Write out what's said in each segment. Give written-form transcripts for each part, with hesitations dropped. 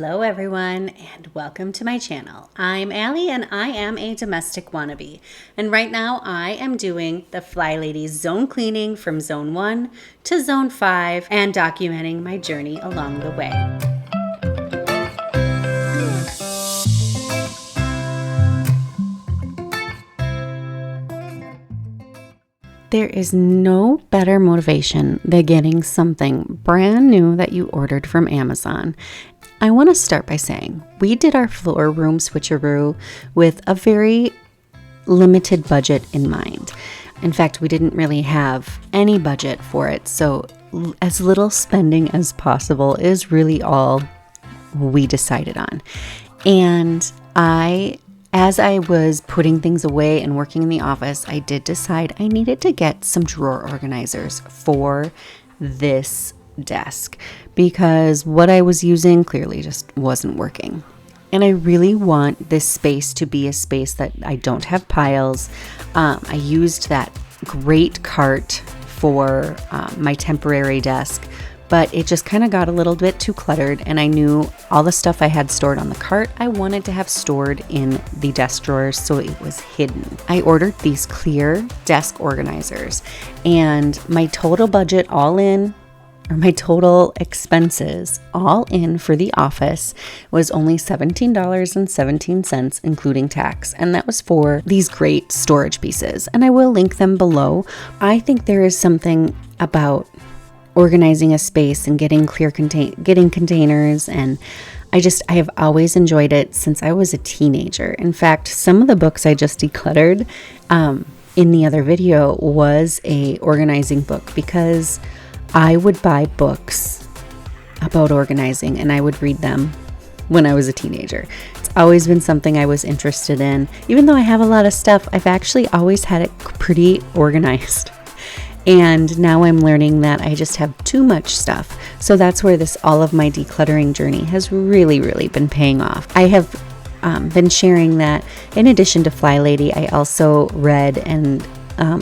Hello everyone and welcome to my channel. I'm Allie and I am a domestic wannabe. And right now I am doing the FlyLady zone cleaning from zone 1 to zone 5 and documenting my journey along the way. There is no better motivation than getting something brand new that you ordered from Amazon. I want to start by saying we did our floor room switcheroo with a very limited budget in mind. In fact, we didn't really have any budget for it, so as little spending as possible is really all we decided on. And as I was putting things away and working in the office, I did decide I needed to get some drawer organizers for this desk because what I was using clearly just wasn't working. And I really want this space to be a space that I don't have piles. I used that great cart for my temporary desk, but it just kind of got a little bit too cluttered, and I knew all the stuff I had stored on the cart I wanted to have stored in the desk drawers so it was hidden. I ordered these clear desk organizers, and my total budget all in, or my total expenses all in for the office was only $17.17, including tax. And that was for these great storage pieces. And I will link them below. I think there is something about organizing a space and getting getting containers, and I have always enjoyed it since I was a teenager. In fact, some of the books I just decluttered in the other video was a organizing book, because I would buy books about organizing and I would read them when I was a teenager. It's always been something I was interested in. Even though I have a lot of stuff, I've actually always had it pretty organized. And now I'm learning that I just have too much stuff. So that's where all of my decluttering journey has really been paying off. I have been sharing that in addition to FlyLady, I also read and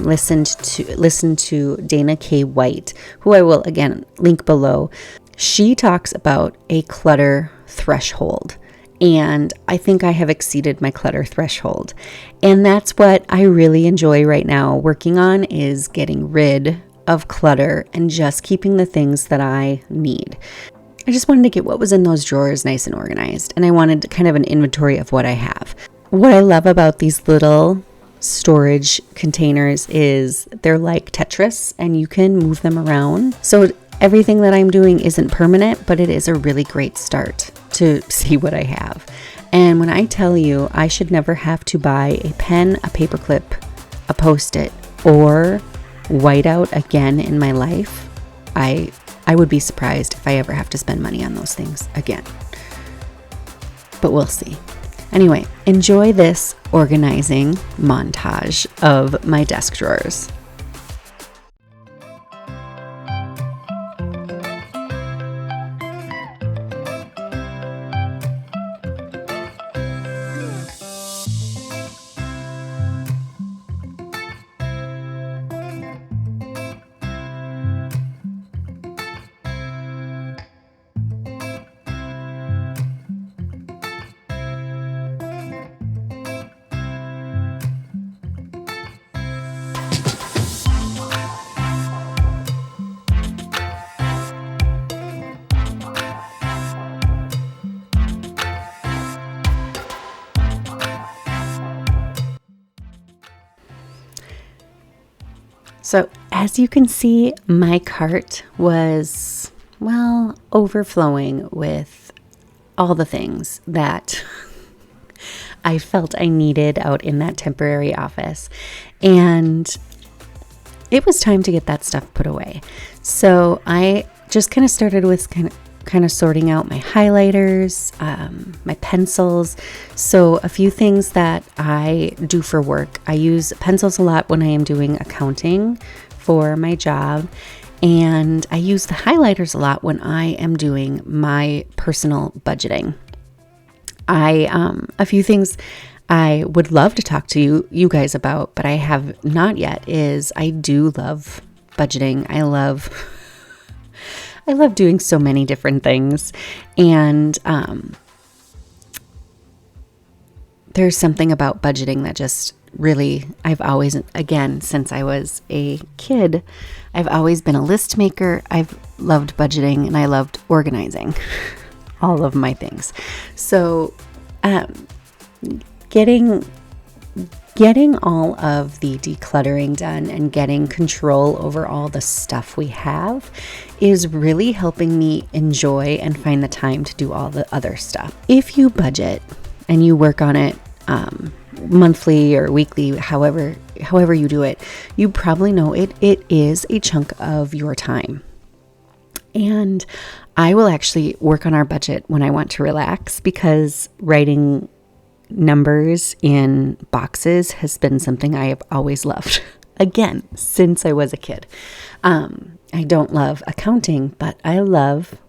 listened to Dana K. White, who I will again link below. She talks about a clutter threshold. And I think I have exceeded my clutter threshold. And that's what I really enjoy right now working on, is getting rid of clutter and just keeping the things that I need. I just wanted to get what was in those drawers nice and organized. And I wanted kind of an inventory of what I have. What I love about these little storage containers is they're like Tetris and you can move them around. So everything that I'm doing isn't permanent, but it is a really great start to see what I have. And when I tell you I should never have to buy a pen, a paperclip, a Post-it, or whiteout again in my life, I would be surprised if I ever have to spend money on those things again. But we'll see. Anyway, enjoy this organizing montage of my desk drawers. So as you can see, my cart was, overflowing with all the things that I felt I needed out in that temporary office. And it was time to get that stuff put away. So I just kind of started with kind of sorting out my highlighters, my pencils. So a few things that I do for work. I use pencils a lot when I am doing accounting for my job. And I use the highlighters a lot when I am doing my personal budgeting. A few things I would love to talk to you guys about, but I have not yet, is I do love budgeting. I I love doing so many different things. And there's something about budgeting that just really, I've always, again, since I was a kid, I've always been a list maker. I've loved budgeting and I loved organizing all of my things. So getting all of the decluttering done and getting control over all the stuff we have is really helping me enjoy and find the time to do all the other stuff. If you budget and you work on it monthly or weekly, however you do it, you probably know it is a chunk of your time. And I will actually work on our budget when I want to relax, because writing numbers in boxes has been something I have always loved. Again, since I was a kid. I don't love accounting, but I love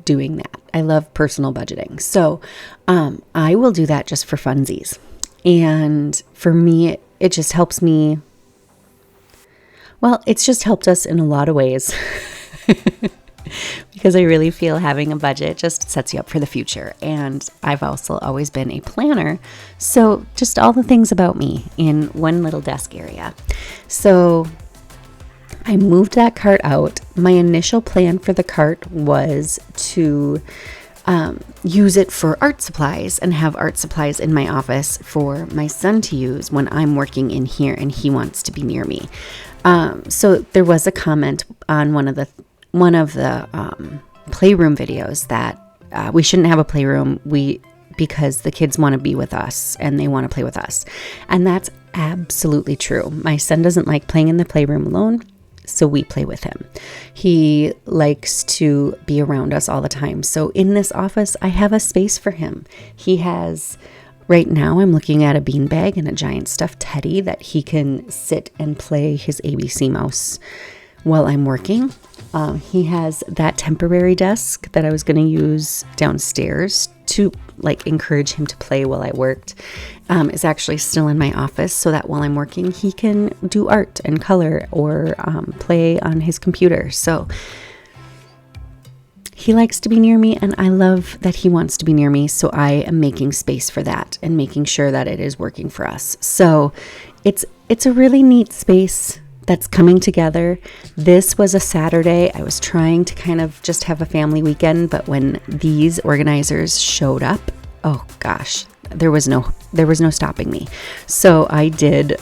doing that. I love personal budgeting. So I will do that just for funsies. And for me, it just helps me. Well, it's just helped us in a lot of ways. Because I really feel having a budget just sets you up for the future. And I've also always been a planner. So just all the things about me in one little desk area. So I moved that cart out. My initial plan for the cart was to use it for art supplies and have art supplies in my office for my son to use when I'm working in here and he wants to be near me. So there was a comment on one of the playroom videos that we shouldn't have a playroom because the kids want to be with us and they want to play with us. And that's absolutely true. My son doesn't like playing in the playroom alone, so we play with him. He likes to be around us all the time. So in this office, I have a space for him. He has, right now, I'm looking at a beanbag and a giant stuffed teddy that he can sit and play his ABC mouse while I'm working. He has that temporary desk that I was going to use downstairs to encourage him to play while I worked. Is actually still in my office so that while I'm working, he can do art and color or play on his computer. So he likes to be near me, and I love that he wants to be near me. So I am making space for that and making sure that it is working for us. So it's a really neat space that's coming together. This was a Saturday. I was trying to kind of just have a family weekend, but when these organizers showed up, oh gosh, there was no stopping me. So I did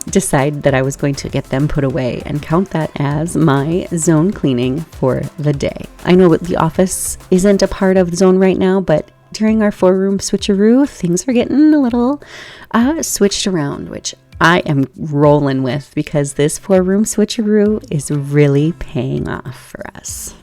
decide that I was going to get them put away and count that as my zone cleaning for the day. I know the office isn't a part of the zone right now, but during our 4-room switcheroo, things are getting a little switched around, which I am rolling with, because this 4-room switcheroo is really paying off for us.